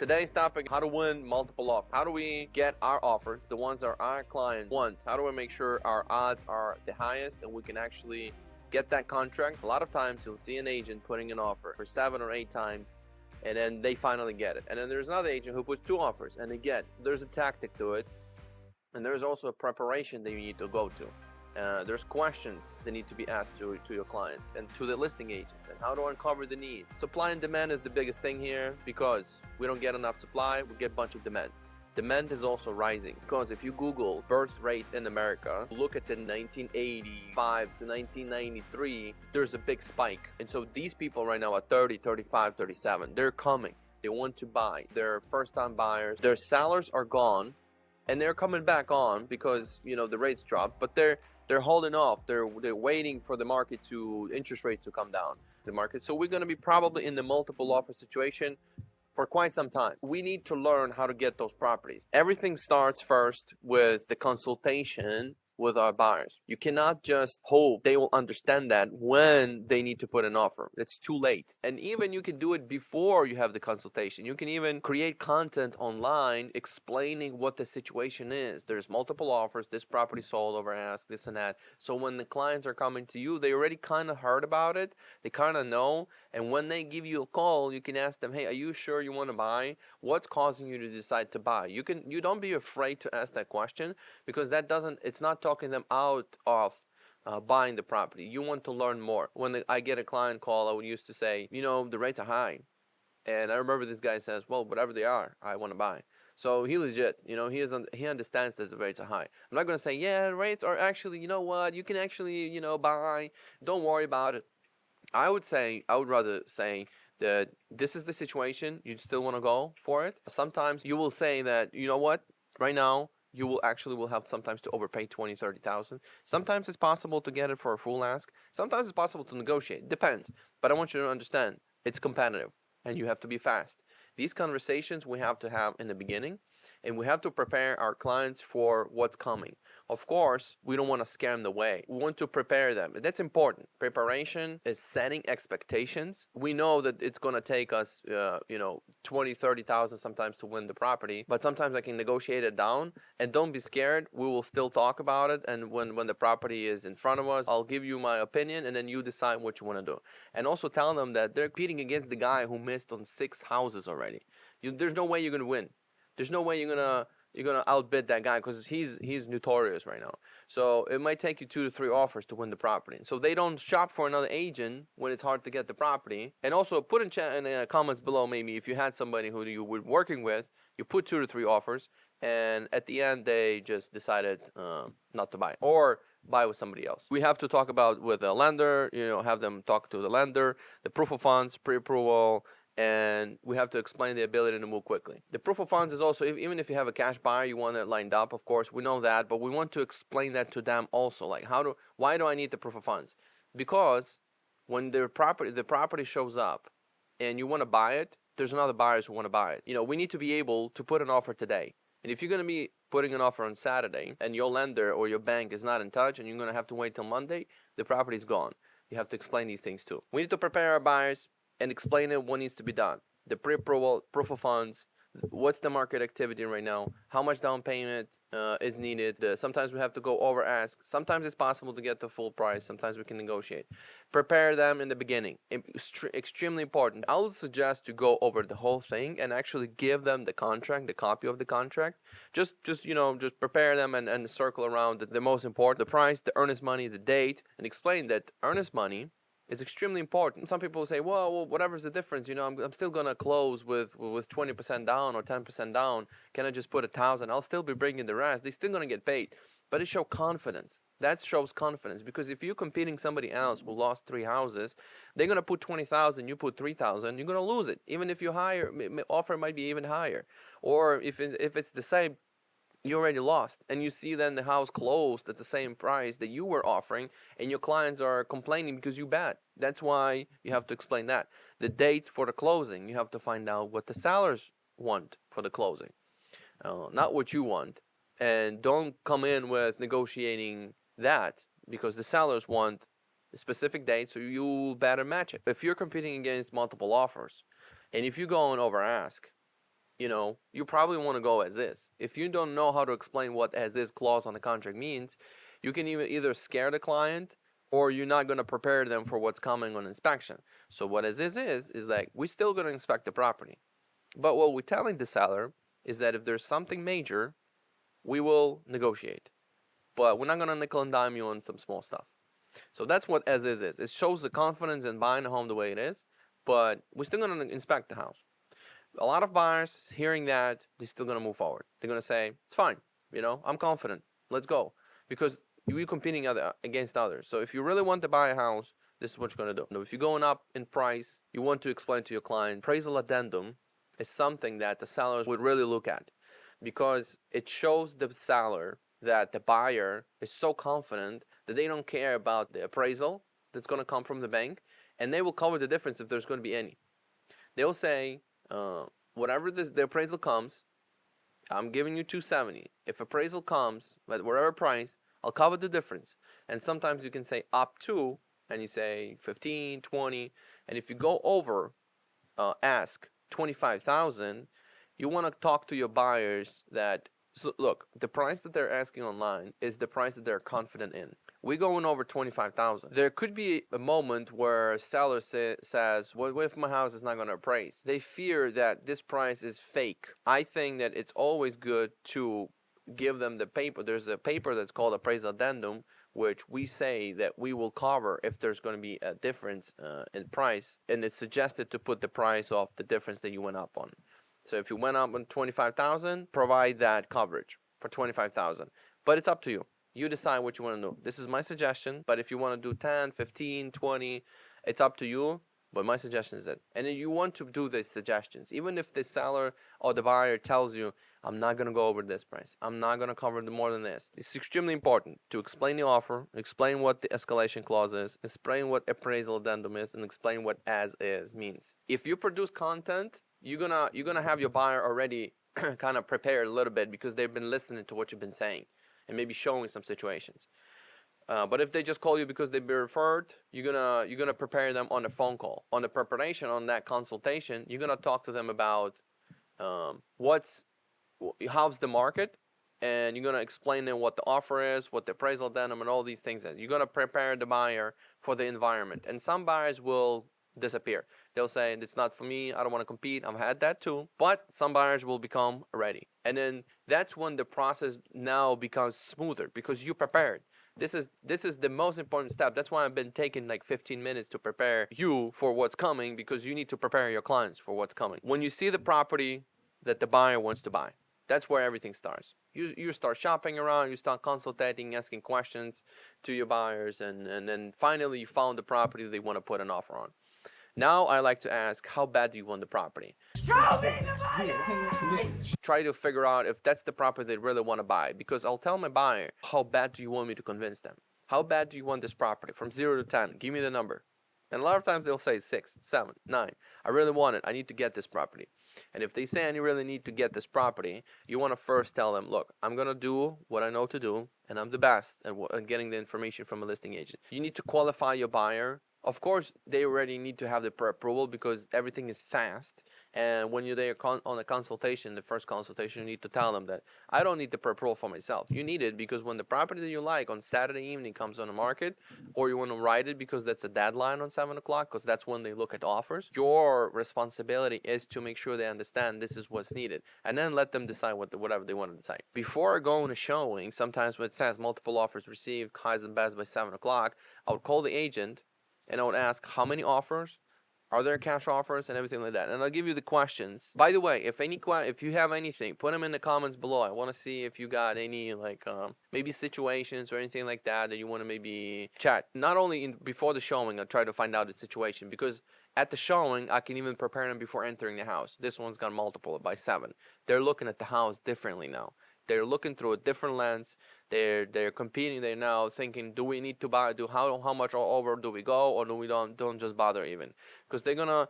Today's topic, how to win multiple offers. How do we get our offers, the ones that our clients want? How do we make sure our odds are the highest and we can actually get that contract? A lot of times you'll see an agent putting an offer for 7 or 8 times and then they finally get it. And then there's another agent who puts 2 offers and they get. There's a tactic to it, and there's also a preparation that you need to go to. There's questions that need to be asked to your clients and to the listing agents, and how to uncover the need. Supply and demand is the biggest thing here, because we don't get enough supply, we get a bunch of demand. Demand is also rising, because if you Google birth rate in America, look at the 1985 to 1993, there's a big spike. And so these people right now are 30, 35, 37. They're coming. They want to buy. They're first-time buyers. Their sellers are gone, and they're coming back on because the rates dropped, but they're holding off. They're waiting for the market interest rates to come down. The market. So we're going to be probably in the multiple offer situation for quite some time. We need to learn how to get those properties. Everything starts first with the consultation with our buyers. You cannot just hope they will understand that when they need to put an offer. It's too late. And even you can do it before you have the consultation. You can even create content online explaining what the situation is. There's multiple offers, this property sold over ask, this and that. So when the clients are coming to you, they already kind of heard about it. They kind of know. And when they give you a call, you can ask them, hey, are you sure you want to buy? What's causing you to decide to buy? You don't be afraid to ask that question, because it's not talking them out of buying the property. You want to learn more. When I get a client call, I would used to say, the rates are high. And I remember this guy says, well, whatever they are, I want to buy. So he legit, he understands that the rates are high. I'm not going to say, yeah, rates are actually, you can actually, buy. Don't worry about it. I would rather say that this is the situation. You still want to go for it. Sometimes you will say that, right now, you will have sometimes to overpay 20, 30,000. Sometimes it's possible to get it for a full ask. Sometimes it's possible to negotiate. Depends. But I want you to understand, it's competitive and you have to be fast. These conversations we have to have in the beginning, and we have to prepare our clients for what's coming. Of course, we don't want to scare them away. We want to prepare them. That's important. Preparation is setting expectations. We know that it's going to take us, 20, 30,000 sometimes to win the property, but sometimes I can negotiate it down. And don't be scared. We will still talk about it. And when the property is in front of us, I'll give you my opinion, and then you decide what you want to do. And also tell them that they're competing against the guy who missed on 6 houses already. There's no way you're going to win. There's no way you're gonna outbid that guy, because he's notorious right now. So it might take you 2 to 3 offers to win the property. So they don't shop for another agent when it's hard to get the property. And also put in the comments below, maybe if you had somebody who you were working with, you put 2 to 3 offers, and at the end they just decided not to buy, or buy with somebody else. We have to talk about with a lender, have them talk to the lender, the proof of funds, pre-approval. And we have to explain the ability to move quickly. The proof of funds is also, even if you have a cash buyer, you want it lined up, of course, we know that, but we want to explain that to them also. Like, why do I need the proof of funds? Because when the property shows up and you want to buy it, there's another buyers who want to buy it. We need to be able to put an offer today. And if you're going to be putting an offer on Saturday and your lender or your bank is not in touch and you're going to have to wait till Monday, the property's gone. You have to explain these things too. We need to prepare our buyers and explain it what needs to be done. The pre-approval, proof of funds, what's the market activity right now, how much down payment is needed. Sometimes we have to go over ask. Sometimes it's possible to get the full price. Sometimes we can negotiate. Prepare them in the beginning. Extremely important. I would suggest to go over the whole thing and actually give them the contract, the copy of the contract. Just prepare them and circle around the most important, the price, the earnest money, the date, and explain that earnest money is extremely important. Some people say, well, whatever's the difference, I'm still gonna close with 20% down or 10% down. Can I just put 1,000? I'll still be bringing the rest. They're still gonna get paid, but it shows confidence. That shows confidence, because if you're competing somebody else who lost 3 houses, they're gonna put 20,000, you put 3,000, you're gonna lose it. Even if you offer might be even higher, or if it's the same, you already lost. And you see then the house closed at the same price that you were offering, and your clients are complaining because you bet. That's why you have to explain that. The date for the closing, you have to find out what the sellers want for the closing, not what you want. And don't come in with negotiating that, because the sellers want a specific date, so you better match it. If you're competing against multiple offers, and if you go and over ask, you probably want to go as is. If you don't know how to explain what as is clause on the contract means, you can either scare the client or you're not going to prepare them for what's coming on inspection. So what as is like we're still going to inspect the property. But what we're telling the seller is that if there's something major, we will negotiate. But we're not going to nickel and dime you on some small stuff. So that's what as is. It shows the confidence in buying a home the way it is, but we're still going to inspect the house. A lot of buyers hearing that, they're still going to move forward. They're going to say, it's fine. I'm confident. Let's go. Because you're competing against others. So if you really want to buy a house, this is what you're going to do. If you're going up in price, you want to explain to your client, appraisal addendum is something that the sellers would really look at, because it shows the seller that the buyer is so confident that they don't care about the appraisal that's going to come from the bank, and they will cover the difference if there's going to be any. They'll say, whatever the appraisal comes, I'm giving you 270. If appraisal comes at whatever price, I'll cover the difference. And sometimes you can say up to, and you say 15, 20, and if you go over, ask 25,000, you want to talk to your buyers that, so look, the price that they're asking online is the price that they're confident in. We're going over 25,000. There could be a moment where a seller says, what if my house is not going to appraise? They fear that this price is fake. I think that it's always good to give them the paper. There's a paper that's called appraisal addendum, which we say that we will cover if there's going to be a difference in price, and it's suggested to put the price of the difference that you went up on. So if you went up on 25,000, provide that coverage for 25,000. But it's up to you. You decide what you want to do. This is my suggestion, but if you want to do 10, 15, 20, it's up to you. But my suggestion is that. And you want to do these suggestions. Even if the seller or the buyer tells you, I'm not going to go over this price, I'm not going to cover more than this. It's extremely important to explain the offer, explain what the escalation clause is, explain what appraisal addendum is, and explain what as is means. If you produce content, you're gonna have your buyer already kind of prepared a little bit, because they've been listening to what you've been saying and maybe showing some situations. But if they just call you because they've been referred, you're gonna prepare them on a phone call. On the preparation, on that consultation, you're gonna talk to them about how's the market, and you're gonna explain them what the offer is, what the appraisal addendum, and all these things is. You're gonna prepare the buyer for the environment. And some buyers will disappear. They'll say, it's not for me, I don't want to compete. I've had that too. But some buyers will become ready. And then that's when the process now becomes smoother, because you prepared. This is the most important step. That's why I've been taking like 15 minutes to prepare you for what's coming, because you need to prepare your clients for what's coming. When you see the property that the buyer wants to buy, that's where everything starts. You start shopping around, you start consulting, asking questions to your buyers, and then finally you found the property they want to put an offer on. Now I like to ask, how bad do you want the property? Try to figure out if that's the property they really want to buy, because I'll tell my buyer, how bad do you want me to convince them? How bad do you want this property? From 0 to 10, give me the number. And a lot of times they'll say 6, 7, 9. I really want it. I need to get this property. And if they say I really need to get this property, you want to first tell them, look, I'm going to do what I know to do, and I'm the best at getting the information from a listing agent. You need to qualify your buyer. Of course, they already need to have the pre-approval, because everything is fast. And when you're there on a consultation, the first consultation, you need to tell them that I don't need the pre-approval for myself. You need it because when the property that you like on Saturday evening comes on the market, or you want to write it because that's a deadline on 7 o'clock, because that's when they look at offers, your responsibility is to make sure they understand this is what's needed, and then let them decide whatever they want to decide. Before going to showing, sometimes when it says multiple offers received, highs and best by 7 o'clock, I would call the agent and I would ask how many offers, are there cash offers, and everything like that. And I'll give you the questions. By the way, if you have anything, put them in the comments below. I want to see if you got any maybe situations or anything like that you want to maybe chat. Not only before the showing, I'll try to find out the situation, because at the showing I can even prepare them before entering the house. This one's got multiple by 7. They're looking at the house differently now. They're looking through a different lens. They're competing. They're now thinking, do we need to buy? How much over do we go, or do we don't just bother even? Because they're gonna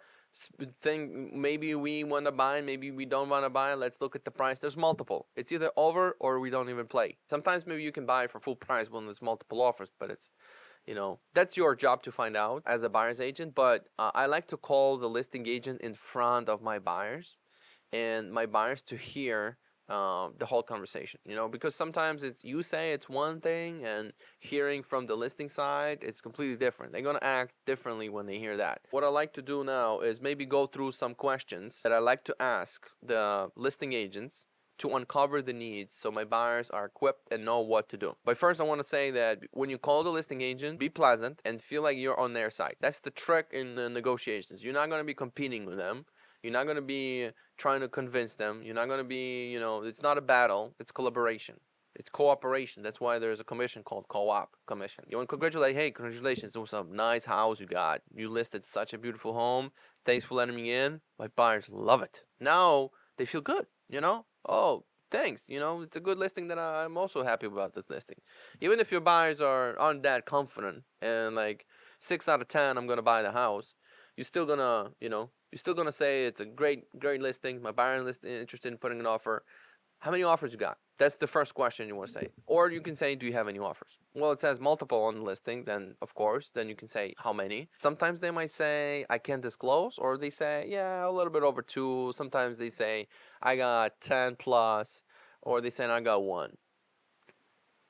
think maybe we want to buy, maybe we don't want to buy. Let's look at the price. There's multiple. It's either over or we don't even play. Sometimes maybe you can buy for full price when there's multiple offers, but it's that's your job to find out as a buyer's agent. But I like to call the listing agent in front of my buyers, and my buyers to hear the whole conversation, because sometimes you say it's one thing, and hearing from the listing side, it's completely different. They're going to act differently when they hear that. What I like to do now is maybe go through some questions that I like to ask the listing agents to uncover the needs, so my buyers are equipped and know what to do. But first, I want to say that when you call the listing agent, be pleasant and feel like you're on their side. That's the trick in the negotiations. You're not going to be competing with them. You're not going to be trying to convince them. You're not going to be, it's not a battle. It's collaboration. It's cooperation. That's why there's a commission called co-op commission. You want to congratulate, hey, congratulations, it was a nice house you got. You listed such a beautiful home. Thanks for letting me in. My buyers love it. Now they feel good, Oh, thanks. It's a good listing that I'm also happy about this listing. Even if your buyers aren't that confident and like 6 out of 10, I'm going to buy the house, you're still gonna, say it's a great listing. My buyer is interested in putting an offer. How many offers you got? That's the first question you want to say. Or you can say, do you have any offers? Well, it says multiple on the listing, then of course, then you can say how many. Sometimes they might say, I can't disclose, or they say, yeah, a little bit over 2. Sometimes they say, I got 10 plus, or they say, I got 1.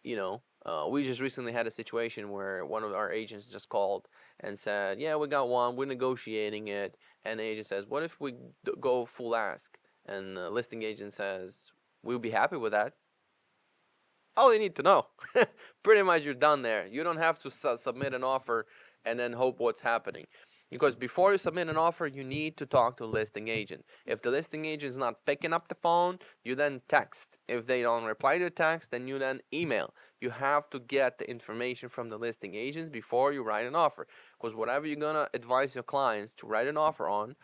We just recently had a situation where one of our agents just called and said, yeah, we got 1, we're negotiating it. And the agent says, what if we go full ask? And the listing agent says, we'll be happy with that. All you need to know. Pretty much you're done there. You don't have to submit an offer and then hope what's happening. Because before you submit an offer, you need to talk to a listing agent. If the listing agent is not picking up the phone, you then text. If they don't reply to the text, then you then email. You have to get the information from the listing agents before you write an offer. Because whatever you're going to advise your clients to write an offer on,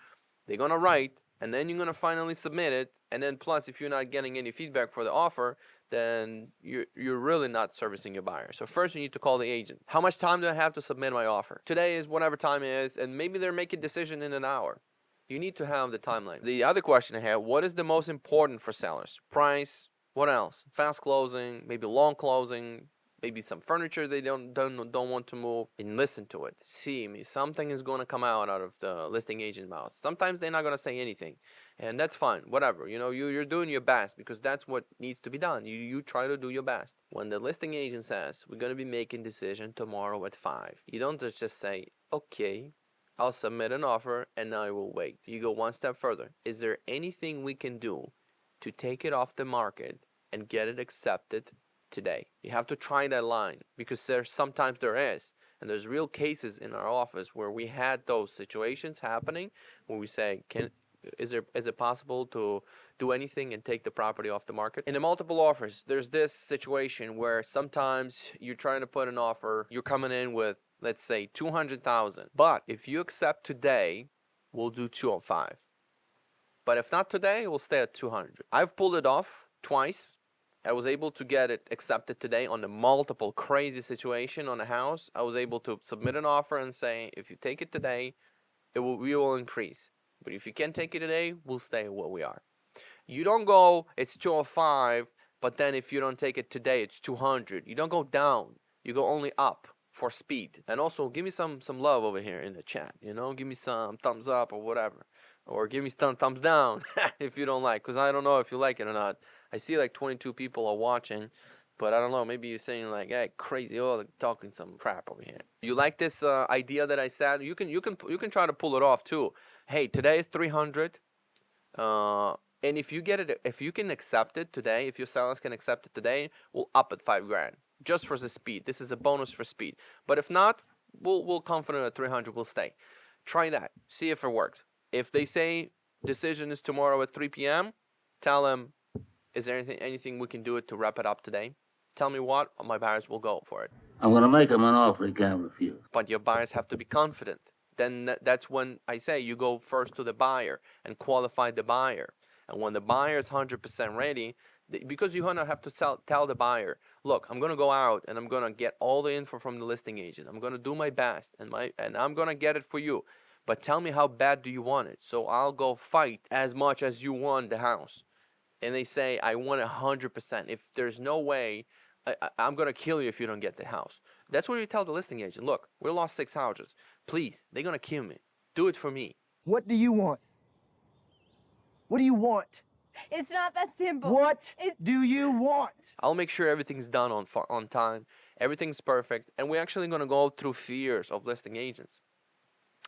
they're going to write, and then you're going to finally submit it. And then plus, if you're not getting any feedback for the offer, then you're really not servicing your buyer. So first you need to call the agent. How much time do I have to submit my offer? Today is whatever time it is, and maybe they're making a decision in an hour. You need to have the timeline. The other question I have, what is the most important for sellers? Price, what else? Fast closing, maybe long closing, maybe some furniture they don't want to move, and listen to it. See me. Something is going to come out of the listing agent's mouth. Sometimes they're not going to say anything, and that's fine. Whatever. You're doing your best because that's what needs to be done. You try to do your best. When the listing agent says we're going to be making decision tomorrow at 5, you don't just say okay, I'll submit an offer and I will wait. You go one step further. Is there anything we can do to take it off the market and get it accepted today? You have to try that line, because sometimes there is, and there's real cases in our office where we had those situations happening where we say, is it possible to do anything and take the property off the market? In the multiple offers, there's this situation where sometimes you're trying to put an offer, you're coming in with, let's say, 200,000, but if you accept today, we'll do 205. But if not today, we'll stay at 200. I've pulled it off twice. I was able to get it accepted today on a multiple crazy situation on a house. I was able to submit an offer and say, if you take it today, we will increase. But if you can't take it today, we'll stay where we are. You don't go, it's 205, but then if you don't take it today, it's 200. You don't go down. You go only up for speed. And also, give me some love over here in the chat. Give me some thumbs up or whatever. Or give me some thumbs down if you don't like, because I don't know if you like it or not. I see like 22 people are watching, but I don't know. Maybe you're saying like, "Hey, crazy! Oh, they're talking some crap over here." You like this idea that I said? You can try to pull it off too. Hey, today is 300, and if you get it, if you can accept it today, if your sellers can accept it today, we'll up at $5,000 just for the speed. This is a bonus for speed. But if not, we'll confident at 300. We'll stay. Try that. See if it works. If they say decision is tomorrow at 3 p.m., tell them, is there anything we can do it to wrap it up today? Tell me what, my buyers will go for it. I'm going to make them an offer he can't refuse. But your buyers have to be confident. Then that's when I say you go first to the buyer and qualify the buyer. And when the buyer is 100% ready, because you're going to have to tell the buyer, look, I'm going to go out and I'm going to get all the info from the listing agent. I'm going to do my best and I'm going to get it for you. But tell me, how bad do you want it? So I'll go fight as much as you want the house. And they say, I want 100%. If there's no way, I'm going to kill you if you don't get the house. That's what you tell the listing agent. Look, we lost 6 houses. Please, they're going to kill me. Do it for me. What do you want? What do you want? It's not that simple. What do you want? I'll make sure everything's done on time, everything's perfect, and we're actually going to go through fears of listing agents,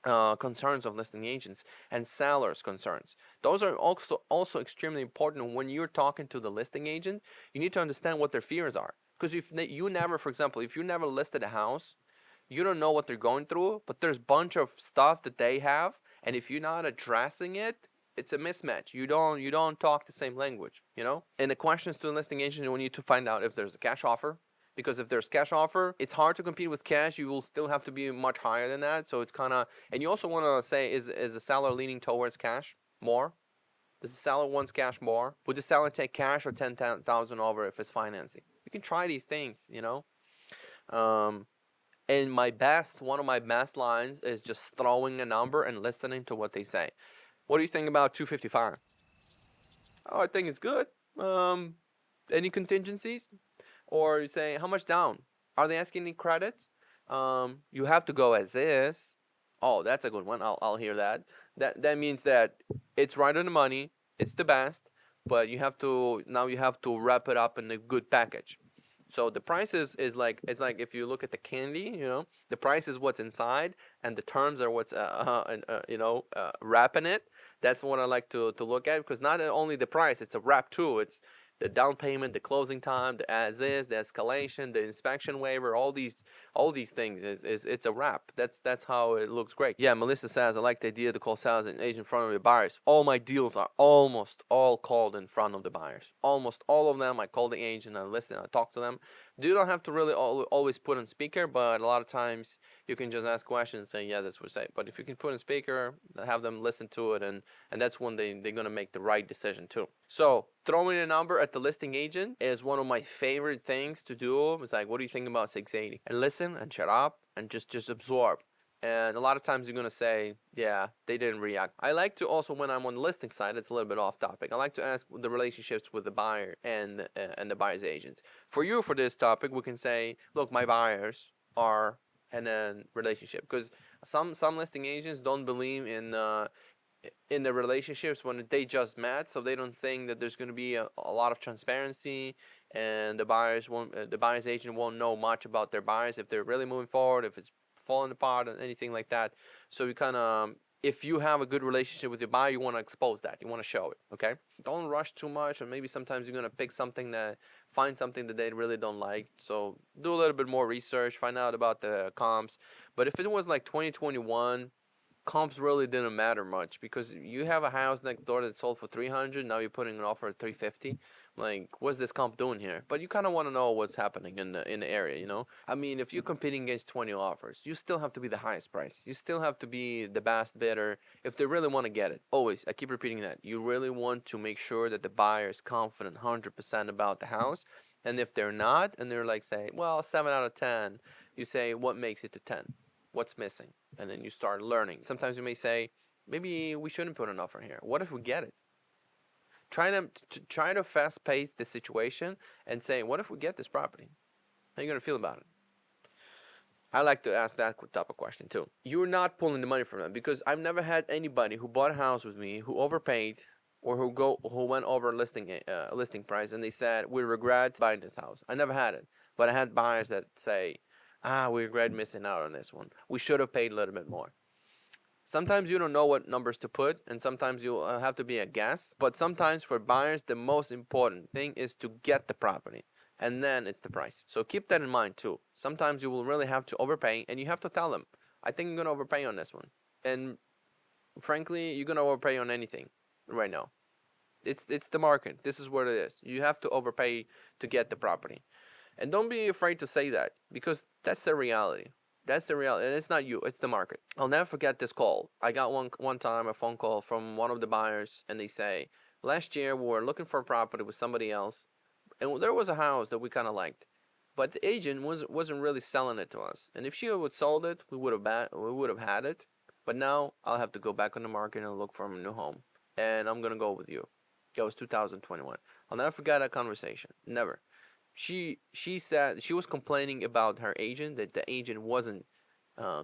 concerns of listing agents, and sellers' concerns. Those are also extremely important when you're talking to the listing agent. You need to understand what their fears are, because if you never, for example, if you never listed a house, you don't know what they're going through, but there's a bunch of stuff that they have, and if you're not addressing it, it's a mismatch. You don't talk the same language, you know? And the questions to the listing agent, we need to find out if there's a cash offer, because if there's cash offer, it's hard to compete with cash. You will still have to be much higher than that. So it's kind of, and you also want to say, is the seller leaning towards cash more? Does the seller wants cash more? Would the seller take cash or 10,000 over if it's financing? You can try these things, you know? And one of my best lines is just throwing a number and listening to what they say. What do you think about 255? Oh, I think it's good. Any contingencies? Or you say, how much down? Are they asking any credits? You have to go as is. Oh, that's a good one. I'll hear that. That means that it's right on the money. It's the best, but you have to wrap it up in a good package. So the price is like, it's like if you look at the candy, you know, the price is what's inside, and the terms are what's wrapping it. That's what I like to look at, because not only the price, it's a wrap too. It's the down payment, the closing time, the as is, the escalation, the inspection waiver, all these things is it's a wrap. That's how it looks great. Yeah, Melissa says, I like the idea to call sales and agent in front of the buyers. All my deals are almost all called in front of the buyers. Almost all of them, I call the agent, I listen, I talk to them. You don't have to really always put on speaker, but a lot of times you can just ask questions and say, yeah, that's what we say. But if you can put on speaker, have them listen to it, and that's when they're going to make the right decision too. So throwing a number at the listing agent is one of my favorite things to do. It's like, what do you think about 680? And listen and shut up and just absorb. And a lot of times you're going to say, yeah, they didn't react. I like to also, when I'm on the listing side, it's a little bit off topic, I like to ask the relationships with the buyer and the buyer's agents. For this topic, we can say, look, my buyers are in a relationship, because some listing agents don't believe in the relationships when they just met, so they don't think that there's going to be a lot of transparency, and the buyer's agent won't know much about their buyers, if they're really moving forward, if it's falling apart, or anything like that. So you kind of, if you have a good relationship with your buyer, you want to expose that, you want to show it. Okay, don't rush too much, or maybe sometimes you're going to find something that they really don't like. So do a little bit more research, find out about the comps. But if it was like 2021, comps really didn't matter much, because you have a house next door that sold for 300, now you're putting an offer at 350. Like, what's this comp doing here? But you kind of want to know what's happening in the area, you know? I mean, if you're competing against 20 offers, you still have to be the highest price. You still have to be the best bidder if they really want to get it. Always, I keep repeating that. You really want to make sure that the buyer is confident 100% about the house. And if they're not, and they're like, say, well, 7 out of 10, you say, what makes it to 10? What's missing? And then you start learning. Sometimes you may say, maybe we shouldn't put an offer here. What if we get it? Try to fast pace the situation and say, what if we get this property? How are you going to feel about it? I like to ask that type of question too. You're not pulling the money from them, because I've never had anybody who bought a house with me who overpaid, or who went over listing price, and they said, we regret buying this house. I never had it, but I had buyers that say, we regret missing out on this one. We should have paid a little bit more. Sometimes you don't know what numbers to put, and sometimes you have to be a guess. But sometimes for buyers, the most important thing is to get the property, and then it's the price. So keep that in mind too. Sometimes you will really have to overpay, and you have to tell them, I think I'm going to overpay on this one. And frankly, you're going to overpay on anything right now. It's the market. This is what it is. You have to overpay to get the property. And don't be afraid to say that, because that's the reality. That's the reality. And it's not you, it's the market. I'll never forget this call. I got one time a phone call from one of the buyers, and they say, last year we were looking for a property with somebody else, and there was a house that we kind of liked, but the agent wasn't really selling it to us. And if she would sold it, we would have had it. But now I'll have to go back on the market and look for a new home, and I'm gonna go with you. It was 2021. I'll never forget that conversation. Never. She said she was complaining about her agent, that the agent wasn't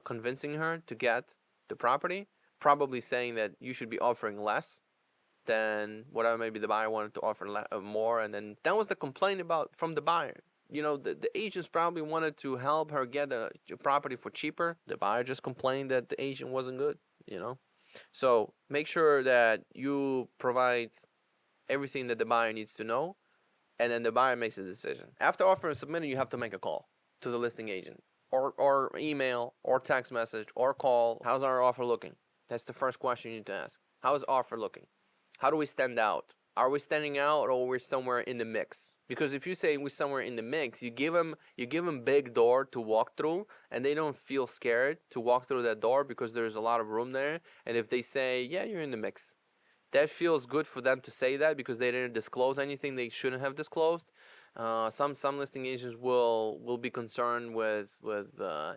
convincing her to get the property, probably saying that you should be offering less. than whatever maybe the buyer wanted to offer more, and then that was the complaint about from the buyer. You know, the agents probably wanted to help her get a property for cheaper. The buyer just complained that the agent wasn't good, you know. So make sure that you provide everything that the buyer needs to know, and then the buyer makes a decision. After offer is submitted, you have to make a call to the listing agent, or email, or text message, or call. How's our offer looking? That's the first question you need to ask. How is offer looking? How do we stand out? Are we standing out, or we're somewhere in the mix? Because if you say we're somewhere in the mix, you give them big door to walk through, and they don't feel scared to walk through that door because there's a lot of room there. And if they say, yeah, you're in the mix, that feels good for them to say that because they didn't disclose anything they shouldn't have disclosed. Some listing agents will be concerned with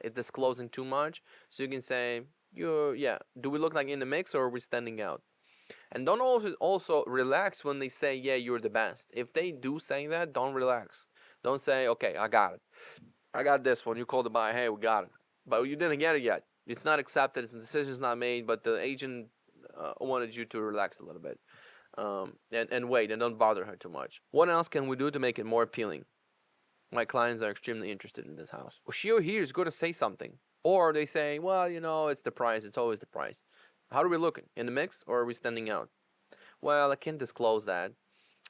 it disclosing too much. So you can say, do we look like in the mix, or are we standing out? And don't also relax when they say, yeah, you're the best. If they do say that, don't relax. Don't say, okay, I got it. I got this one. You call the buyer, hey, we got it. But you didn't get it yet. It's not accepted. The decision's not made, but the agent wanted you to relax a little bit, and wait, and don't bother her too much. What else can we do to make it more appealing? My clients are extremely interested in this house. Well, she or he is going to say something. Or they say, well, you know, it's the price. It's always the price. How are we looking? In the mix, or are we standing out? Well, I can't disclose that.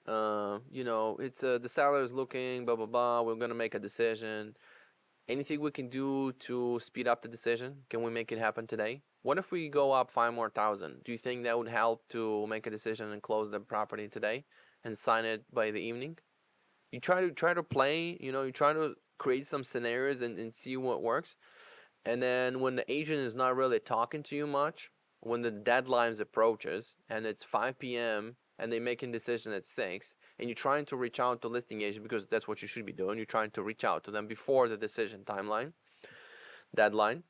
You know, it's the seller is looking, blah, blah, blah. We're going to make a decision. Anything we can do to speed up the decision? Can we make it happen today? What if we go up 5 more thousand? Do you think that would help to make a decision and close the property today and sign it by the evening? You try to play, you know, you try to create some scenarios and see what works. And then when the agent is not really talking to you much, when the deadlines approaches and it's 5 p.m. and they're making decision at 6, and you're trying to reach out to listing agent because that's what you should be doing. You're trying to reach out to them before the decision deadline,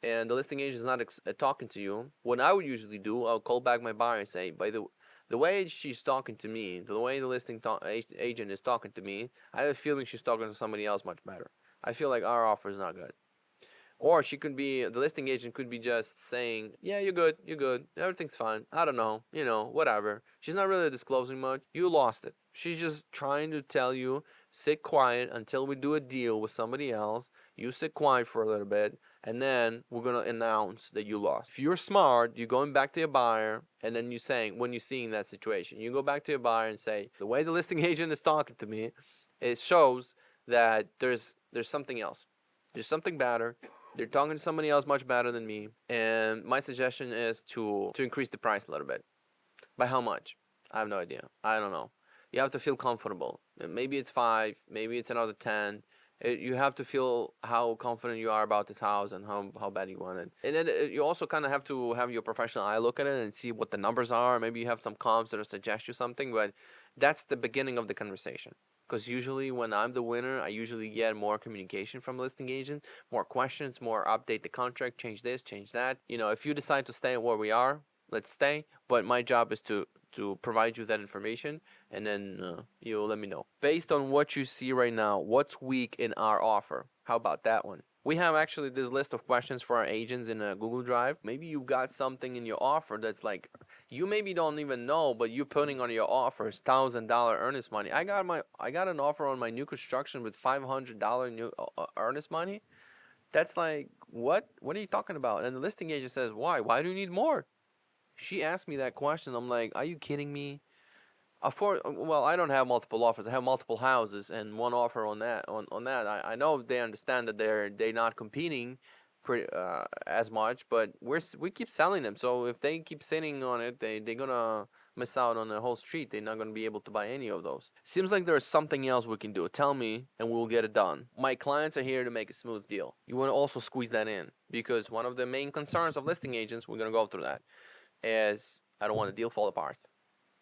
and the listing agent is not talking to you. What I would usually do, I'll call back my buyer and say, by the way she's talking to me, the way the listing agent is talking to me, I have a feeling she's talking to somebody else much better. I feel like our offer is not good. Or the listing agent could be just saying, yeah, you're good, everything's fine, I don't know, you know, whatever. She's not really disclosing much. You lost it. She's just trying to tell you, sit quiet until we do a deal with somebody else. You sit quiet for a little bit, and then we're going to announce that you lost. If you're smart, you're going back to your buyer, and then you're saying, when you're seeing that situation, you go back to your buyer and say, the way the listing agent is talking to me, it shows that there's something else. There's something better. They're talking to somebody else much better than me. And my suggestion is to increase the price a little bit. By how much? I have no idea. I don't know. You have to feel comfortable. Maybe it's 5, maybe it's another 10. You have to feel how confident you are about this house and how bad you want it. And then you also kind of have to have your professional eye look at it and see what the numbers are. Maybe you have some comps that suggest you something, but that's the beginning of the conversation. Because usually when I'm the winner, I usually get more communication from listing agent, more questions, more update the contract, change this, change that. You know, if you decide to stay where we are, let's stay. But my job is to provide you that information, and then you'll let me know. Based on what you see right now, what's weak in our offer? How about that one? We have actually this list of questions for our agents in a Google Drive. Maybe you got something in your offer that's like, you maybe don't even know, but you're putting on your offers $1,000 earnest money. I got an offer on my new construction with $500 new earnest money. That's like, what are you talking about? And the listing agent says, why do you need more? She asked me that question. I'm like, are you kidding me? Well, I don't have multiple offers. I have multiple houses and one offer on that. On that, I know they understand that they're not competing as much, but we keep selling them. So if they keep sitting on it, they're gonna miss out on the whole street. They're not gonna be able to buy any of those. Seems like there's something else we can do. Tell me, and we'll get it done. My clients are here to make a smooth deal. You want to also squeeze that in, because one of the main concerns of listing agents, we're gonna go through that, is I don't want the deal fall apart.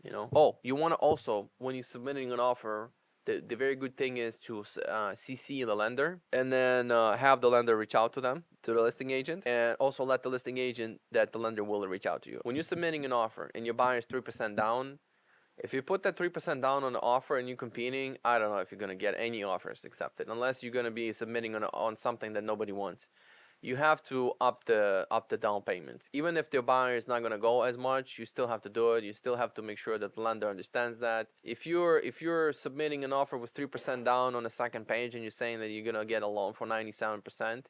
You know. Oh, you want to also, when you're submitting an offer, the very good thing is to CC the lender, and then have the lender reach out to them, to the listing agent, and also let the listing agent that the lender will reach out to you. When you're submitting an offer and your buyer is 3% down, if you put that 3% down on the offer and you're competing, I don't know if you're going to get any offers accepted, unless you're going to be submitting on something that nobody wants. you have to up the down payment. Even if the buyer is not going to go as much, you still have to do it. You still have to make sure that the lender understands that. If you're submitting an offer with 3% down on the second page and you're saying that you're going to get a loan for 97%,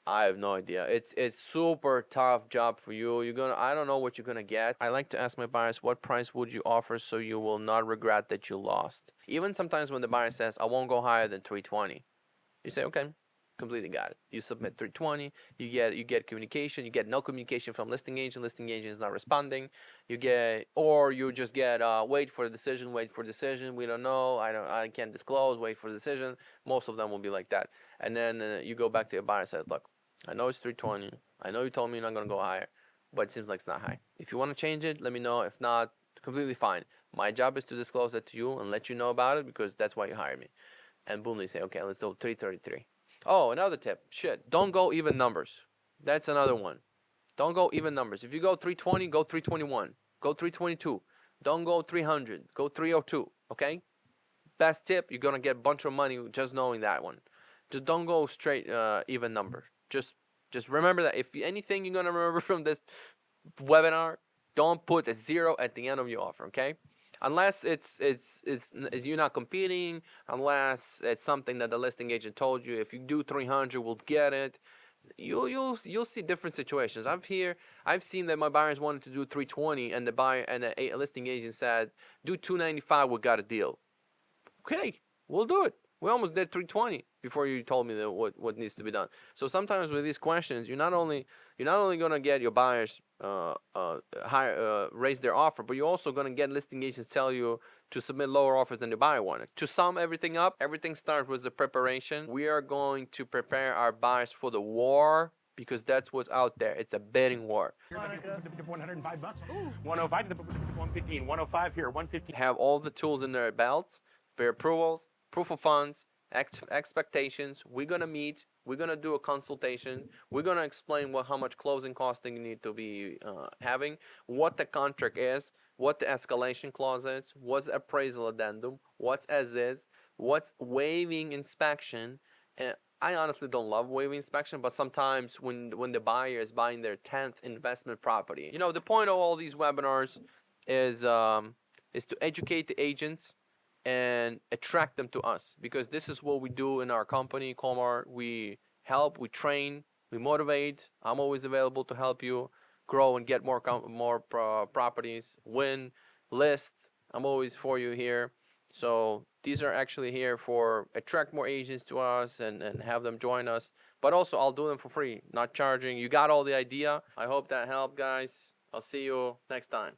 I have no idea. It's super tough job for you. I don't know what you're gonna get. I like to ask my buyers, what price would you offer so you will not regret that you lost? Even sometimes when the buyer says, I won't go higher than 320, you say, okay, completely got it. You submit 320, you get communication, you get no communication from listing agent is not responding. Or you just get wait for decision, we don't know, I can't disclose, wait for decision. Most of them will be like that. And then you go back to your buyer and says, look, I know it's 320, I know you told me you're not going to go higher, but it seems like it's not high. If you want to change it, let me know. If not, completely fine. My job is to disclose that to you and let you know about it because that's why you hired me. And boom, they say, okay, let's do 333. Oh, another tip. Don't go even numbers. That's another one. Don't go even numbers. If you go 320, go 321. Go 322. Don't go 300. Go 302. Okay? Best tip, you're going to get a bunch of money just knowing that one. Just don't go straight even number. Just remember that. If anything you're going to remember from this webinar, don't put a 0 at the end of your offer, okay? Unless it's you're not competing, unless it's something that the listing agent told you. If you do 300, we'll get it. You'll see different situations. I've seen that my buyers wanted to do 320, and the buyer and a listing agent said, do 295, we got a deal. Okay, we'll do it. We almost did 320 before you told me that what needs to be done. So sometimes with these questions, you're not only gonna get your buyers raise their offer, but you're also gonna get listing agents tell you to submit lower offers than the buyer wanted. To sum everything up, everything starts with the preparation. We are going to prepare our buyers for the war because that's what's out there. It's a bidding war. 105 bucks. 105 to 115. 105 here. 115. Have all the tools in their belts, pre-approvals, proof of funds, expectations. We're gonna meet. We're gonna do a consultation. We're gonna explain how much closing costing you need to be having, what the contract is, what the escalation clause is, what's the appraisal addendum, what's as is, what's waiving inspection. And I honestly don't love waiving inspection, but sometimes when the buyer is buying their 10th investment property, the point of all these webinars is to educate the agents and attract them to us, because this is what we do in our company, Komar. We help, we train, we motivate. I'm always available to help you grow and get more properties, win, list. I'm always for you here. So these are actually here for attract more agents to us and have them join us. But also I'll do them for free, not charging. You got all the idea. I hope that helped, guys. I'll see you next time.